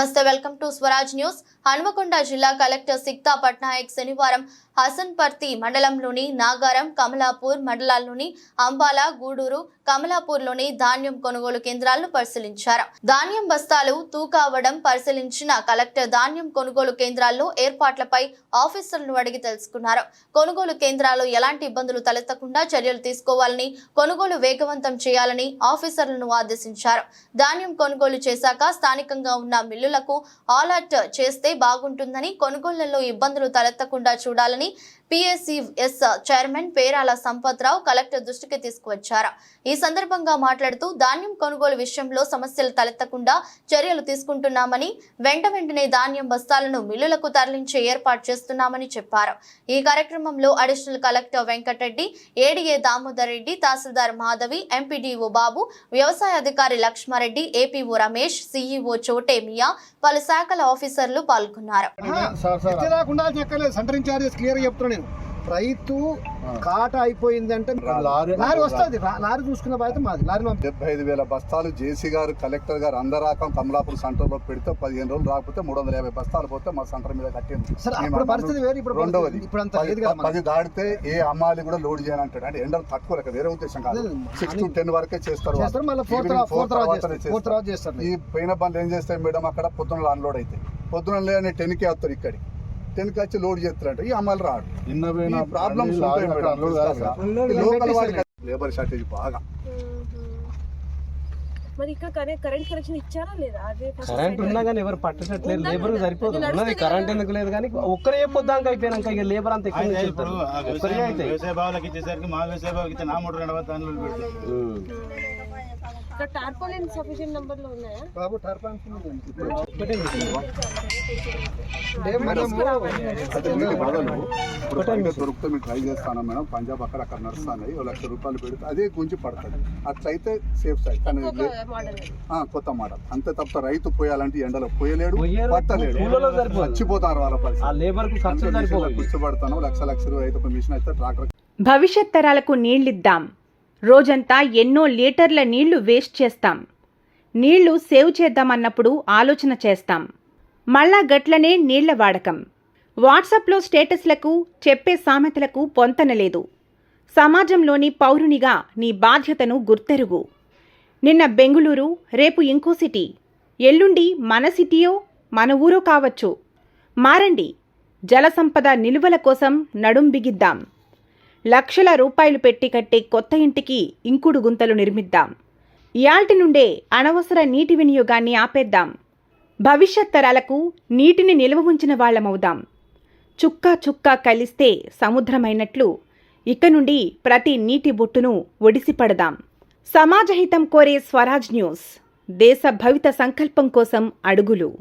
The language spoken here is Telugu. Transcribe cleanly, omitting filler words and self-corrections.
నమస్తే, welcome to Swaraj news. Hanumakonda జిల్లా కలెక్టర్ సిక్తా పట్నాయక్ శనివారం హసన్పర్తి మండలంలోని నాగారం, కమలాపూర్ మండలాల్లోని అంబాల, గూడూరు, కమలాపూర్లోని ధాన్యం కొనుగోలు కేంద్రాలను పరిశీలించారు. ధాన్యం బస్తాలు తూకావడం పరిశీలించిన కలెక్టర్ ధాన్యం కొనుగోలు కేంద్రాల్లో ఏర్పాట్లపై ఆఫీసర్లను అడిగి తెలుసుకున్నారు. కొనుగోలు కేంద్రాల్లో ఎలాంటి ఇబ్బందులు తలెత్తకుండా చర్యలు తీసుకోవాలని, కొనుగోలు వేగవంతం చేయాలని ఆఫీసర్లను ఆదేశించారు. ధాన్యం కొనుగోలు చేశాక స్థానికంగా ఉన్న మిల్లులకు అలర్ట్ చేస్తే బాగుంటుందని, కొనుగోళ్లలో ఇబ్బందులు తలెత్తకుండా చూడాలని PSCS chairman Perala Sampath Rao collector దృష్టికి తీసుకువచ్చారు. ఈ సందర్భంగా మాట్లాడుతూ ధాన్యం కొనుగోలు విషయంలో సమస్యలు తలెత్తకుండా చర్యలు తీసుకుంటున్నామని, వెంటనే ధాన్యం బస్తాలను మిల్లులకు తరలించే ఏర్పాటు చేస్తున్నామని చెప్పారు. ఈ కార్యక్రమంలో additional collector Venkatareddy, ADA Damodar Reddy, తహసీల్దార్ మాధవి, MPDO బాబు, వ్యవసాయ అధికారి లక్ష్మారెడ్డి, APO రమేష్, CEO చోటే మియా, పలు శాఖల ఆఫీసర్లు పాల్గొన్నారు. రైతు కాట అయిపోయిందంటే లారీ వస్తుంది, లారీ చూసుకున్న బాధ్యత మాది. లారీ 75,000 బస్తాలు జేసీ గారు, కలెక్టర్ గారు అందరాకం కమలాపూర్ సెంటర్ లో పెడితే 15 రోజులు రాకపోతే 350 బస్తాలు పోతే మా సెంటర్ మీద కట్టింది. రెండవది 10 దాడితే ఏ అమ్మాలి కూడా లోడ్ చేయనంటాడు. అంటే ఎండలు తట్టుకోలేక, వేరే ఉద్దేశం కాదు. 6 to 10 వరకే చేస్తారు. ఈ పైన బండ్లు ఏం చేస్తాయి మేడం, అక్కడ పొద్దున అన్లోడ్ అయితే పొద్దున లేని 10కే వస్తారు, ఇక్కడికి 10కి వచ్చి లోడ్ చేస్తారంట. ఈ అమ్మాయిలు రాడు. ప్రాబ్లమ్స్ లేబర్ షార్టేజ్ బాగా. మరి ఇక్కడ కరెంట్ కనెక్షన్ ఇచ్చారా లేదా? కరెంట్ ఉన్నా కానీ ఎవరు పట్టట్లేదు, లేబర్ సరిపోదు. ఉన్నది కరెంట్ ఎందుకు లేదు కానీ ఒక్కరే పొద్దాక అయిపోయినాక ఇక లేబర్ అంతా ఎక్కువ వ్యవసాయ భావాలకు ఇచ్చేసరికి మా వ్యవసాయ భావకి ఇచ్చే నా మోటార్ టార్పాలిన్ సఫిషియెంట్ నంబర్ లో ఉన్నాయా బాబు? టార్పాలిన్ దొరికితే మేము ట్రై చేస్తాను మేడం. పంజాబ్ అక్కడ నడుస్తాను, 1 లక్ష రూపాయలు పెడితే అదే గుంచి పడుతుంది. అట్లయితే సేఫ్ సైడ్. కానీ కొత్త మోడల్ అంతే తప్ప రైతు పోయాలంటే ఎండలో పోయలేడు, పట్టలేడు, చచ్చిపోతారు. వాళ్ళ పరిస్థితి కష్టపడతాను. లక్ష రైతు ఒక మిషన్ అయితే ట్రాక్టర్. భవిష్యత్ తరాలకు నీళ్ళిద్దాం. రోజంతా ఎన్నో లీటర్ల నీళ్లు వేస్ట్ చేస్తాం. నీళ్లు సేవ్ చేద్దామన్నప్పుడు ఆలోచన చేస్తాం. మళ్ళా గట్లనే నీళ్ల వాడకం. వాట్సాప్లో స్టేటస్లకు, చెప్పే సామెతలకు పొంతనలేదు. సమాజంలోని పౌరునిగా నీ బాధ్యతను గుర్తెరుగు. నిన్న బెంగుళూరు, రేపు ఇంకో సిటీ, ఎల్లుండి మన సిటీయో మన ఊరో కావచ్చు. మారండి. జలసంపద నిలువల కోసం నడుం బిగిద్దాం. లక్షల రూపాయలు పెట్టి కట్టే కొత్త ఇంటికి ఇంకుడు గుంతలు నిర్మిద్దాం. ఇయాల్టి నుండే అనవసర నీటి వినియోగాన్ని ఆపేద్దాం. భవిష్యత్ తరాలకు నీటిని నిల్వ ఉంచిన వాళ్లమవుదాం. చుక్క చుక్క కలిస్తే సముద్రమైనట్లు ఇక నుండి ప్రతి నీటి బొట్టును ఒడిసిపడదాం. సమాజహితం కోరే స్వరాజ్ న్యూస్. దేశ భవిత సంకల్పం కోసం అడుగులు.